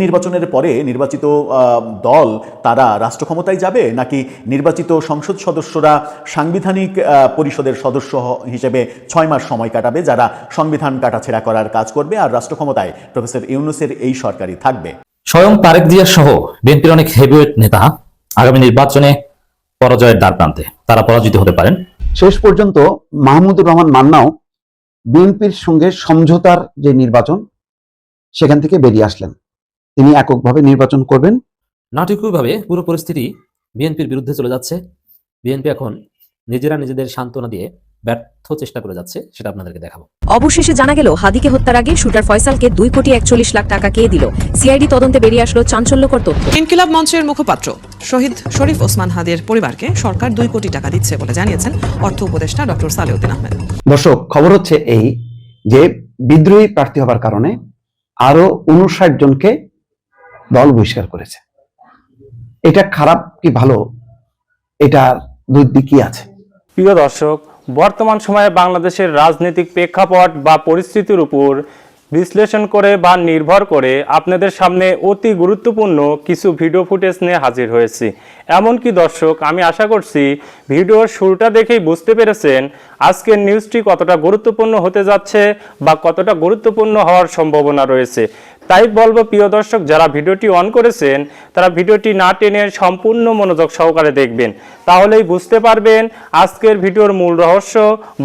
নির্বাচনের পরে নির্বাচিত দল তারা রাষ্ট্র ক্ষমতায় যাবে, নাকি নির্বাচিত সংসদ সদস্যরা সাংবিধানিক পরিষদের সদস্য হিসেবে 6 মাস সময় কাটাবে, যারা সংবিধান কাটাছেঁড়া করার কাজ করবে, আর রাষ্ট্র ক্ষমতায় প্রফেসর ইউনূসের এই সরকারই থাকবে? স্বয়ং তারেক জিয়া সহ বিএনপির অনেক হেভিওয়েট নেতা আগামী নির্বাচনে পরাজয়ের দ্বার প্রান্তে, তারা পরাজিত হতে পারেন। শেষ পর্যন্ত মাহমুদুর রহমান মান্নাও বিএনপির সঙ্গে সমঝোতার যে নির্বাচন, সেখান থেকে বেরিয়ে আসলেন। তিনি এককভাবে নির্বাচন করবেন। নাটকীয়ভাবে পুরো পরিস্থিতি বিএনপির বিরুদ্ধে চলে যাচ্ছে। বিএনপি এখন নিজেরা নিজেদের সান্ত্বনা দিয়ে ব্যর্থ চেষ্টা করে যাচ্ছে, সেটা আপনাদেরকে দেখাবো। অবশেষে জানা গেল হাদিকে হত্যার আগে শুটার ফয়সালকে 2,41,00,000 টাকা কে দিল। সিআইডি তদন্তে বেরিয়ে আসলো চাঞ্চল্যকর তথ্য। ইনকিলাব মঞ্চের মুখপাত্র শহীদ শরীফ ওসমান হাদির পরিবারকে সরকার 2 কোটি টাকা দিচ্ছে বলে জানিয়েছেন অর্থ উপদেষ্টা ডক্টর সালেউদ্দিন আহমেদ। দর্শক, খবর হচ্ছে এই যে বিদ্রোহী প্রার্থী হবার কারণে আরো 59 জনকে দল বহিষ্কার করেছে। এটা খারাপ কি ভালো, এটার দুই দিকই আছে। প্রিয় দর্শক, বর্তমান সময়ে বাংলাদেশের রাজনৈতিক প্রেক্ষাপট বা পরিস্থিতির উপর বিশ্লেষণ করে বা নির্ভর করে আপনাদের সামনে অতি গুরুত্বপূর্ণ কিছু ভিডিও ফুটেজ নিয়ে হাজির হয়েছি। এমনকি দর্শক, আমি আশা করছি ভিডিওর শুরুটা দেখেই বুঝতে পেরেছেন আজকের নিউজটি কতটা গুরুত্বপূর্ণ হতে যাচ্ছে বা কতটা গুরুত্বপূর্ণ হওয়ার সম্ভাবনা রয়েছে। তাই বলবো প্রিয় দর্শক, যারা ভিডিওটি অন করেছেন তারা ভিডিওটি না টেনে সম্পূর্ণ মনোযোগ সহকারে দেখবেন, তাহলেই বুঝতে পারবেন আজকের ভিডিওর মূল রহস্য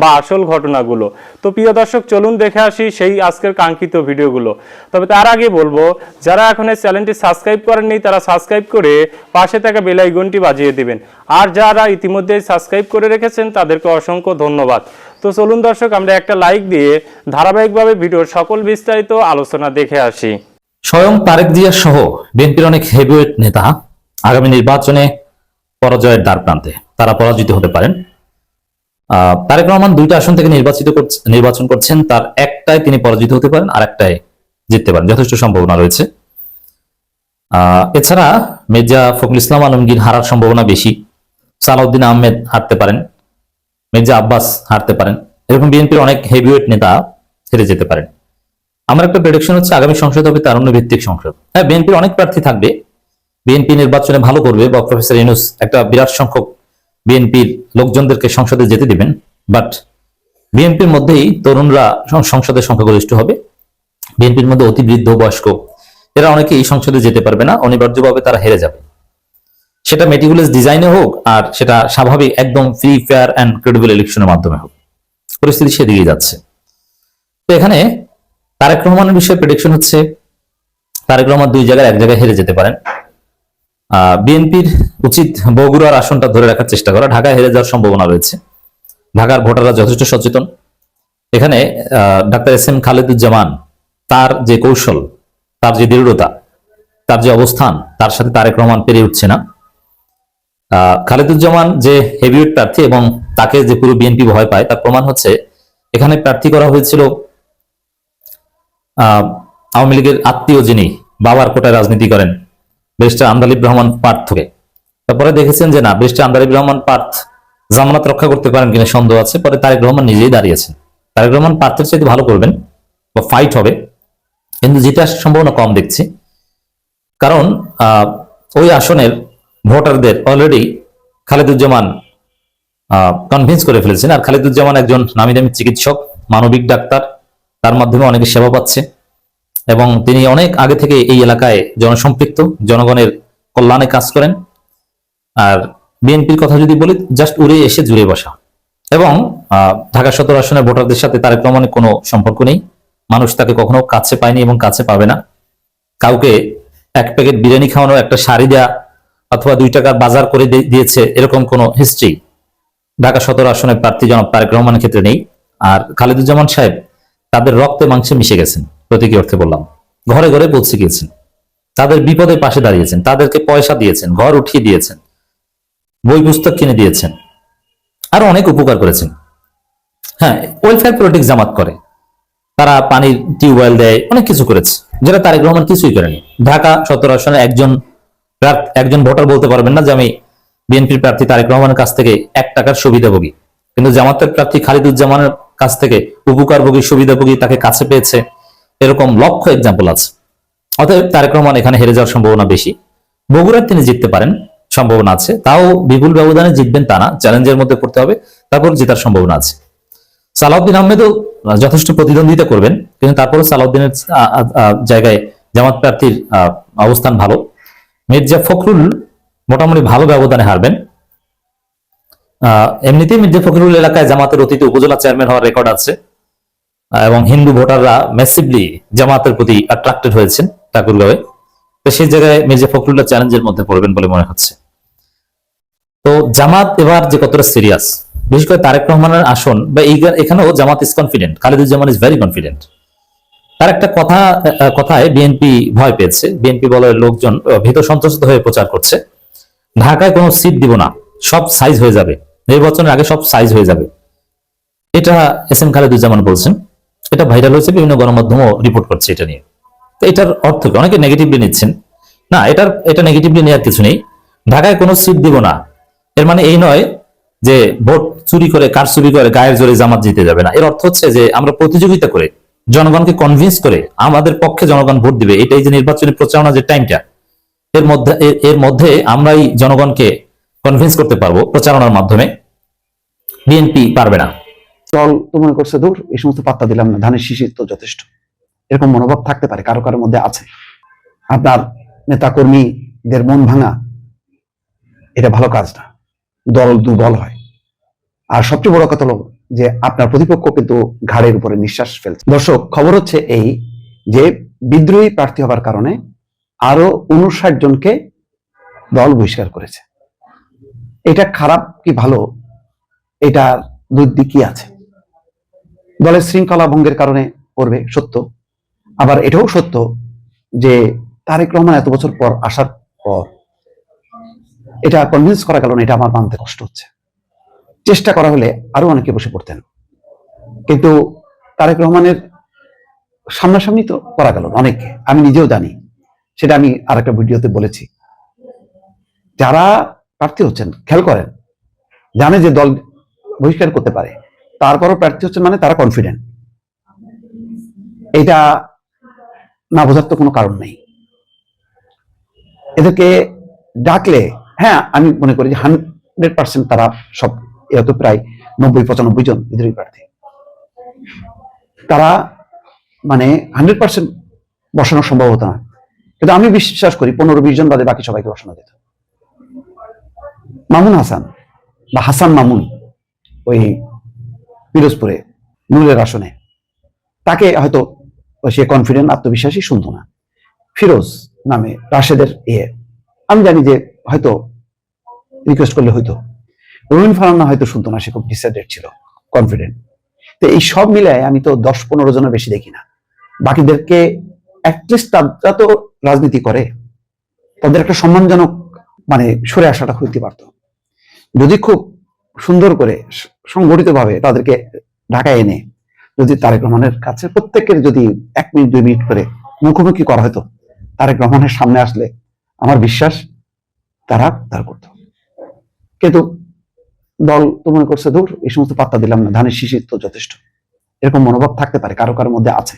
বা আসল ঘটনাগুলো। তো প্রিয় দর্শক, চলুন দেখে আসি সেই আজকের কাঙ্ক্ষিত ভিডিওগুলো। তবে তার আগে বলবো, যারা এখন এই চ্যানেলটি সাবস্ক্রাইব করেননি তারা সাবস্ক্রাইব করে পাশে থাকা বেল আইকনটি বাজিয়ে দিবেন, আর যারা ইতিমধ্যে সাবস্ক্রাইব করে রেখেছেন তাদেরকে অসংখ্য ধন্যবাদ। তো চলুন দর্শক, আমরা একটা লাইক দিয়ে ধারাবাহিকভাবে ভিডিওর সকল বিস্তারিত আলোচনা দেখে আসি। স্বয়ং তারেক জিয়া সহ বিএনপির অনেক হেভিওয়েট নেতা আগামী নির্বাচনে পরাজয়ের দ্বার প্রান্তে, তারা পরাজিত হতে পারেন। তারেক রহমান 2টা আসন থেকে নির্বাচন করছেন, তার একটাই তিনি পরাজিত হতে পারেন, আর একটাই জিততে পারেন, যথেষ্ট সম্ভাবনা রয়েছে। এছাড়া মির্জা ফখরুল ইসলাম আলমগীর হারার সম্ভাবনা বেশি, সালাউদ্দিন আহমেদ হারতে পারেন, মির্জা আব্বাস হারতে পারেন, এরকম বিএনপির অনেক হেভিওয়েট নেতা হেরে যেতে পারেন। আমার একটা প্রেডিকশন হচ্ছে আগামী সংসদ হবে তারুণ্য ভিত্তিক সংসদ। হ্যাঁ, বিএনপির অনেক প্রার্থী থাকবে, বিএনপি নির্বাচনে ভালো করবে বা প্রফেসর ইউনূস একটা বিরাট সংখ্যক বিএনপির লোকজনদেরকে সংসদে যেতে দিবেন, বাট বিএনপির মধ্যেই তরুণরা সংসদের সংখ্যাগরিষ্ঠ হবে। বিএনপির মধ্যে অতি বৃদ্ধ বয়স্ক এরা অনেকে এই সংসদে যেতে পারবে না, অনিবার্যভাবে তারা হেরে যাবে। সেটা মেটিকুলাস ডিজাইনে হোক আর সেটা স্বাভাবিক একদম ফ্রি ফেয়ার অ্যান্ড ক্রেডিবল ইলেকশনের মাধ্যমে হোক, পরিস্থিতি সেদিকে যাচ্ছে। তো এখানে তারেক রহমানের বিষয়ে প্রেডিকশন হচ্ছে তারেক রহমান 2 জায়গায় এক জায়গায় হেরে যেতে পারেন। বিএনপির উচিত বগুড়ার আসনটা ধরে রাখার চেষ্টা করা, ঢাকায় হেরে যাওয়ার সম্ভাবনা রয়েছে। ঢাকার ভোটাররা যথেষ্ট সচেতন। এখানে ডাক্তার এস.এম. খালেদুজ্জামান, তার যে কৌশল, তার যে দৃঢ়তা, তার যে অবস্থান, তার সাথে তারেক রহমান পেরে উঠছে না। খালেদুজ্জামান যে হেভিওয়েট প্রার্থী এবং তাকে যে পুরো বিএনপি ভয় পায় তার প্রমাণ হচ্ছে এখানে প্রার্থী করা হয়েছিল আওয়ামী লীগের আত্মীয়, যিনি বাবার কোটায় রাজনীতি করেন, ব্যারিস্টার আন্দালিব রহমান পার্থ থেকে। তারপরে দেখেছেন যে না, ব্যারিস্টার আন্দালিব রহমান পার্থ জামানত রক্ষা করতে পারেন কিনা সন্দেহ আছে, পরে তারেক রহমান নিজেই দাঁড়িয়েছেন। তারেক রহমান পার্থের চাইতে ভালো করবেন বা ফাইট হবে, কিন্তু জিতে আসার সম্ভাবনা কম দেখছি। কারণ ওই আসনের ভোটারদের অলরেডি খালেদুজ্জামান কনভিন্স করে ফেলেছেন। আর খালেদুজ্জামান একজন নামি দামি চিকিৎসক, মানবিক ডাক্তার, তার মাধ্যমে অনেকে সেবা পাচ্ছে এবং তিনি অনেক আগে থেকে এই এলাকায় জনসম্পৃক্ত, জনগণের কল্যাণে কাজ করেন। আর বিএনপির কথা যদি বলি, জাস্ট উড়ে এসে জুড়ে বসা। এবং ঢাকা 17 আসনের ভোটারদের সাথে তারেক রহমানের কোনো সম্পর্ক নেই, মানুষ তাকে কখনো কাছে পায়নি এবং কাছে পাবে না। কাউকে 1 প্যাকেট বিরিয়ানি খাওয়ানো, একটা শাড়ি দেয়া অথবা 2 টাকার বাজার করে দিয়েছে, এরকম কোনো হিস্ট্রি ঢাকা 17 আসনের প্রার্থী জনাব তারেক রহমানের ক্ষেত্রে নেই। আর খালেদুজ্জামান সাহেব তাদের রক্তে মাংসে মিশে গেছেন, প্রতীকী অর্থে বললাম, ঘরে ঘরে পৌঁছে গিয়েছেন, তাদের বিপদের পাশে দাঁড়িয়েছেন, তাদেরকে পয়সা দিয়েছেন, ঘর উঠিয়ে দিয়েছেন, বই পুস্তক কিনে দিয়েছেন, আরো অনেক উপকার করেছেন। হ্যাঁ, ওয়েলফেয়ার পলিটিক্স জামাত করে, তারা পানির টিউবওয়েল দেয়, অনেক কিছু করেছে, যেটা তারেক রহমান কিছুই করেনি। ঢাকা 17 আসনে একজন ভোটার বলতে পারবেন না যে আমি বিএনপির প্রার্থী তারেক রহমানের কাছ থেকে 1 টাকার সুবিধাভোগী, কিন্তু জামাতের প্রার্থী খালিদুজ্জামানের কাছ থেকে উপকারভোগী, সুবিধাভোগী, তাকে কাছে পেয়েছে, এরকম লক্ষ এক্সাম্পল আছে। অতএব তারেক রহমান এখানে হেরে যাওয়ার সম্ভাবনা বেশি। বগুড়ার তিনি জিততে পারেন, সম্ভাবনা আছে, তাও বিপুল ব্যবধানে জিতবেন তা না, চ্যালেঞ্জের মধ্যে পড়তে হবে, তারপর জেতার সম্ভাবনা আছে। সালাউদ্দিন আহমেদও যথেষ্ট প্রতিদ্বন্দ্বিতা করবেন, কিন্তু তারপরে সালাউদ্দিনের জায়গায় জামাত প্রার্থীর অবস্থান ভালো। মির্জা ফখরুল মোটামুটি ভালো ব্যবধানে হারবেন। এমনিতেই মির্জা ফখরুল এলাকায় জামাতের অতীতে উপজেলা চেয়ারম্যান হওয়ার রেকর্ড আছে, এবং হিন্দু ভোটাররা ম্যাসিভলি জামাতের প্রতি অ্যাট্রাক্টেড হয়েছেন ঠাকুরগাঁওয়ে। তো সেই জায়গায় মির্জা ফখরুল্লাহ চ্যালেঞ্জের মধ্যে পড়বেন বলে মনে হচ্ছে। তো জামাত এবার যে কতটা সিরিয়াস, বিশেষ করে তারেক রহমানের আসন বা এখানেও Jamaat is confident, Khaleduzzaman is very confident. তার একটা কথায় বিএনপি ভয় পেয়েছে, বিএনপি বলের লোকজন ভীত সন্ত্রস্ত হয়ে প্রচার করছে, ঢাকায় কোনো সিট দিব না, সব সাইজ হয়ে যাবে, নির্বাচনের আগে সব সাইজ হয়ে যাবে। এটা এস এম খালেদুজ্জামান বলছেন, এটা ভাইরাল হয়েছে, বিভিন্ন গণমাধ্যমও রিপোর্ট করছে এটা নিয়ে। তো এটার অর্থ কি? অনেকে নেগেটিভলি নিচ্ছেন, না এটা নেগেটিভলি নেওয়ার কিছু নেই। ঢাকায় কোনো সিট দিব না, এর মানে এই নয় যে ভোট চুরি করে, কার চুরি করে গায়ের জোরে জামাত জিতে যাবে না। এর অর্থ হচ্ছে যে আমরা প্রতিযোগিতা করে জনগণকে কনভিন্স করে আমাদের পক্ষে জনগণ ভোট দিবে, এটাই যে নির্বাচনী প্রচারণা যে টাইমটা, এর মধ্যে আমরাই জনগণকে কনভিন্স করতে পারবো প্রচারণার মাধ্যমে, বিএনপি পারবে না। দল তো মনে করছে দূর, এই সমস্ত পাত্তা দিলাম না, ধানের শিশির তো যথেষ্ট, এরকম মনোভাব থাকতে পারে কারো কারোর মধ্যে আছে। আপনার নেতা কর্মীদের মন ভাঙা এটা ভালো কাজ না, দল দুর্বল হয়। আর সবচেয়ে বড় কথা হলো যে আপনার প্রতিপক্ষ কিন্তু ঘাড়ের উপরে নিঃশ্বাস ফেলছে। দর্শক, খবর হচ্ছে এই যে বিদ্রোহী প্রার্থী হবার কারণে আরো 59 জনকে দল বহিষ্কার করেছে। এটা খারাপ কি ভালো, এটা দুই দিকই আছে। দলের শৃঙ্খলা ভঙ্গের কারণে করবে সত্য, আবার এটাও সত্য যে তারেক রহমান এত বছর পর আসার পর এটা কনভিন্স করা গেল না, এটা আমার মানতে কষ্ট হচ্ছে। চেষ্টা করা হলে আরো অনেকে বসে পড়তেন, কিন্তু তারেক রহমানের সামনাসামনি তো করা গেল না অনেককে, আমি নিজেও জানি, সেটা আমি আর একটা ভিডিওতে বলেছি। যারা প্রার্থী হচ্ছেন খেয়াল করেন, জানে যে দল বহিষ্কার করতে পারে, তারপরও প্রার্থী হচ্ছেন মানে তারা কনফিডেন্ট। এটা না বোঝার তো কোনো কারণ নেই। এদেরকে ডাকলে, হ্যাঁ আমি মনে করি যে 100% তারা সব, এত প্রায় 90-95 জন বিদ্রোহী প্রার্থী, তারা মানে 100% বসানো সম্ভব হতো না, কিন্তু আমি বিশ্বাস করি 15-20 জন বাদে বাকি সবাইকে বসানো যেত। মামুন হাসান বা হাসান মামুন ওই পিরোজপুরে নূরের আসনে, তাকে হয়তো সে কনফিডেন্ট আত্মবিশ্বাসী শুনতো না। ফিরোজ নামে রাশেদের আমি জানি যে হয়তো রিকোয়েস্ট করলে হয়তো, রবিন ফারান্না হয়তো শুনতো না, সে খুব ডিসাইডেড ছিল, কনফিডেন্ট। তো এই সব মিলায় আমি তো 10-15 জনের বেশি দেখি না। বাকিদেরকে অ্যাটলিস্ট তারা তো রাজনীতি করে, তাদের একটা সম্মানজনক মানে সরে আসাটা হইতে পারত। যদি খুব সুন্দর করে সংগঠিতভাবে তাদেরকে ঢাকায় এনে যদি তারেক রহমানের কাছে প্রত্যেকের যদি 1 মিনিট 2 মিনিট করে মুখোমুখি করা হতো, তারেক রহমানের সামনে আসলে আমার বিশ্বাস তারা করত। কিন্তু দল তো মনে করছে দূর, এই সমস্ত পাত্তা দিলাম না, ধানের শিশির তো যথেষ্ট, এরকম মনোভাব থাকতে পারে কারো কারোর মধ্যে আছে।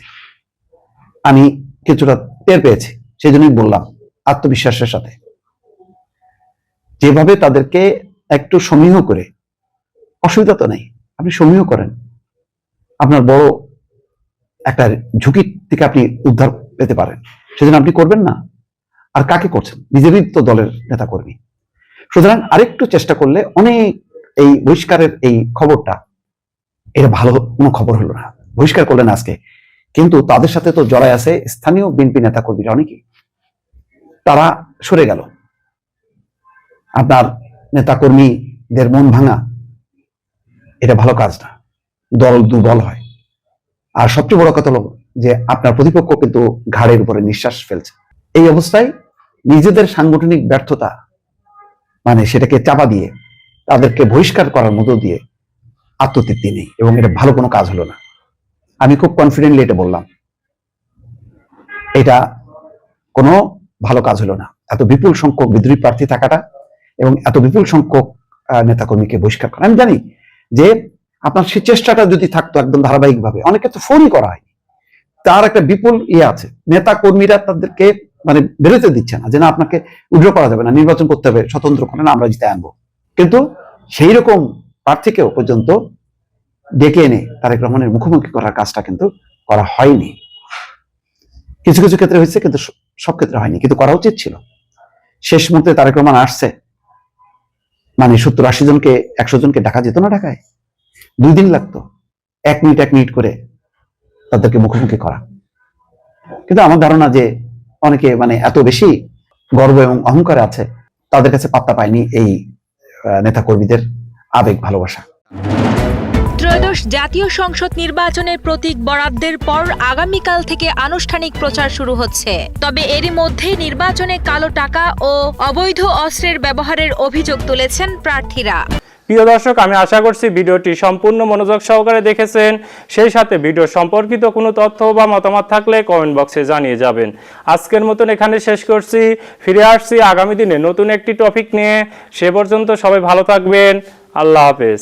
আমি কিছুটা টের পেয়েছি, সেই জন্যই বললাম আত্মবিশ্বাসের সাথে যেভাবে তাদেরকে একটু সমীহ করে, অসুবিধা তো নেই, আপনি সমীহ করেন, আপনার বড় একটা ঝুঁকি থেকে আপনি উদ্ধার পেতে পারেন, সেজন্য আপনি করবেন না। আর কাকে করছেন? বিজেপি তো দলের নেতা কর্মী। সুতরাং আরেকটু চেষ্টা করলে অনেক, এই বহিষ্কারের এই খবরটা, এটা ভালো কোনো খবর হলো না, বহিষ্কার করলেন আজকে, কিন্তু তাদের সাথে তো জড়ায় আছে স্থানীয় বিএনপি নেতা কর্মীরা অনেকেই, তারা সরে গেল। আপনার নেতা কর্মীদের মন ভাঙা এটা ভালো কাজ না, দল দুর্বল হয়। আর সবচেয়ে বড় কথা হলো যে আপনার প্রতিপক্ষ কিন্তু ঘাড়ের উপরে নিঃশ্বাস ফেলছে। এই অবস্থায় নিজেদের সাংগঠনিক ব্যর্থতা মানে সেটাকে চাপা দিয়ে তাদেরকে বহিষ্কার করার মধ্য দিয়ে আত্মতৃপ্তি নেই, এবং এটা ভালো কোনো কাজ হলো না। আমি খুব কনফিডেন্টলি এটা বললাম, এটা কোনো ভালো কাজ হলো না। এত বিপুল সংখ্যক বিদ্রোহী প্রার্থী থাকাটা এবং এত বিপুল সংখ্যক নেতাকর্মীকে বহিষ্কার করা, আমি জানি যে আপনার সেই চেষ্টাটা যদি থাকতো একদম ধারাবাহিকভাবে, অনেকে তো ফোনই করা হয়নি, তার একটা বিপুল ইয়ে আছে, নেতা কর্মীরা তাদেরকে মানে বেরোতে দিচ্ছে না, যে না আপনাকে উইথড্র করা যাবে না, নির্বাচন করতে হবে, স্বতন্ত্র করে না, আমরা জিতে আনবো। কিন্তু সেই রকম প্রার্থীকেও পর্যন্ত ডেকে এনে তারেক রহমানের মুখোমুখি করার কাজটা কিন্তু করা হয়নি। কিছু কিছু ক্ষেত্রে হয়েছে, কিন্তু সব ক্ষেত্রে হয়নি, কিন্তু করা উচিত ছিল। শেষ মুহূর্তে তারেক রহমান আসছে, মানে 70-80 জনকে 100 জনকে ডাকা যেত না ঢাকায়, 2 দিন লাগতো 1 মিনিট করে তাদেরকে মুখোমুখি করা। কিন্তু আমার ধারণা যে অনেকে মানে এত বেশি গর্ব এবং অহংকারে আছে, তাদের কাছে পাত্তা পায়নি এই নেতা কর্মীদের আবেগ ভালোবাসা। ত্রয়োদশ জাতীয় সংসদ নির্বাচনের প্রতীক বরাদ্দের পর আগামীকাল থেকে আনুষ্ঠানিক প্রচার শুরু হচ্ছে। তবে এরই মধ্যে নির্বাচনে কালো টাকা ও অবৈধ অস্ত্রের ব্যবহারের অভিযোগ তুলেছেন প্রার্থীরা। প্রিয় দর্শক, আমি আশা করছি ভিডিওটি সম্পূর্ণ মনোযোগ সহকারে দেখেছেন। সেই সাথে ভিডিও সম্পর্কিত কোনো তথ্য বা মতামত থাকলে কমেন্ট বক্সে জানিয়ে যাবেন। আজকের মতন এখানে শেষ করছি, ফিরে আসছি আগামী দিনে নতুন একটি টপিক নিয়ে। সে পর্যন্ত সবাই ভালো থাকবেন। আল্লাহ হাফেজ।